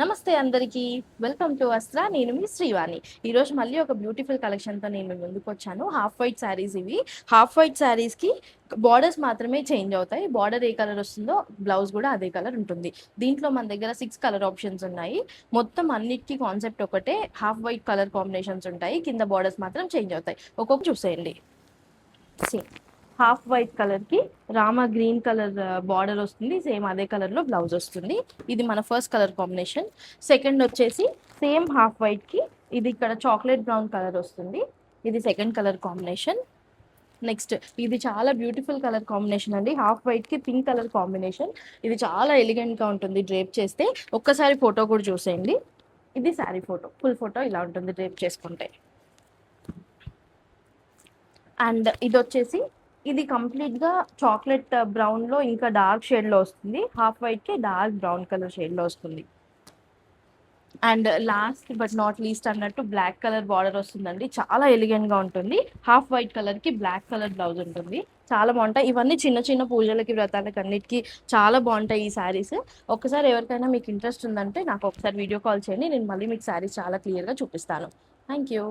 నమస్తే అందరికీ. Welcome to Astra. నేను మీ శ్రీవాణి. ఈరోజు మళ్ళీ ఒక బ్యూటిఫుల్ కలెక్షన్తో నేను మీ ముందుకు వచ్చాను. హాఫ్ వైట్ శారీస్ ఇవి. హాఫ్ వైట్ శారీస్కి బార్డర్స్ మాత్రమే చేంజ్ అవుతాయి. బార్డర్ ఏ కలర్ వస్తుందో బ్లౌజ్ కూడా అదే కలర్ ఉంటుంది. దీంట్లో మన దగ్గర 6 కలర్ ఆప్షన్స్ ఉన్నాయి. మొత్తం అన్నిటికీ కాన్సెప్ట్ ఒకటే, హాఫ్ వైట్ కలర్ కాంబినేషన్స్ ఉంటాయి. కింద బార్డర్స్ మాత్రం చేంజ్ అవుతాయి. ఒక్కొక్క చూసేయండి. సేమ్ హాఫ్ వైట్ కలర్ కి రామా గ్రీన్ కలర్ బార్డర్ వస్తుంది. సేమ్ అదే కలర్ లో బ్లౌజ్ వస్తుంది. ఇది మన ఫస్ట్ కలర్ కాంబినేషన్. సెకండ్ వచ్చేసి సేమ్ హాఫ్ వైట్ కి ఇది ఇక్కడ చాక్లెట్ బ్రౌన్ కలర్ వస్తుంది. ఇది సెకండ్ కలర్ కాంబినేషన్. నెక్స్ట్ ఇది చాలా బ్యూటిఫుల్ కలర్ కాంబినేషన్ అండి. హాఫ్ వైట్ కి పింక్ కలర్ కాంబినేషన్. ఇది చాలా ఎలిగెంట్ గా ఉంటుంది డ్రేప్ చేస్తే. ఒక్కసారి ఫోటో కూడా చూసేయండి. ఇది శారీ ఫోటో, ఫుల్ ఫోటో ఇలా ఉంటుంది డ్రేప్ చేసుకుంటే. అండ్ ఇది వచ్చేసి ఇది కంప్లీట్ గా చాక్లెట్ బ్రౌన్ లో ఇంకా డార్క్ షేడ్ లో వస్తుంది. హాఫ్ వైట్ కి డార్క్ బ్రౌన్ కలర్ షేడ్ లో వస్తుంది. And last but not least అన్నట్టు బ్లాక్ కలర్ బార్డర్ వస్తుందండి. చాలా ఎలిగెంట్ గా ఉంటుంది. హాఫ్ వైట్ కలర్ కి బ్లాక్ కలర్ బ్లౌజ్ ఉంటుంది. చాలా బాగుంటాయి ఇవన్నీ. చిన్న చిన్న పూజలకి, వ్రతాలకి అన్నిటికీ చాలా బాగుంటాయి ఈ శారీస్. ఒకసారి ఎవరికైనా మీకు ఇంట్రెస్ట్ ఉందంటే నాకు ఒకసారి వీడియో కాల్ చేయండి. నేను మళ్ళీ మీకు శారీస్ చాలా క్లియర్ గా చూపిస్తాను. Thank you.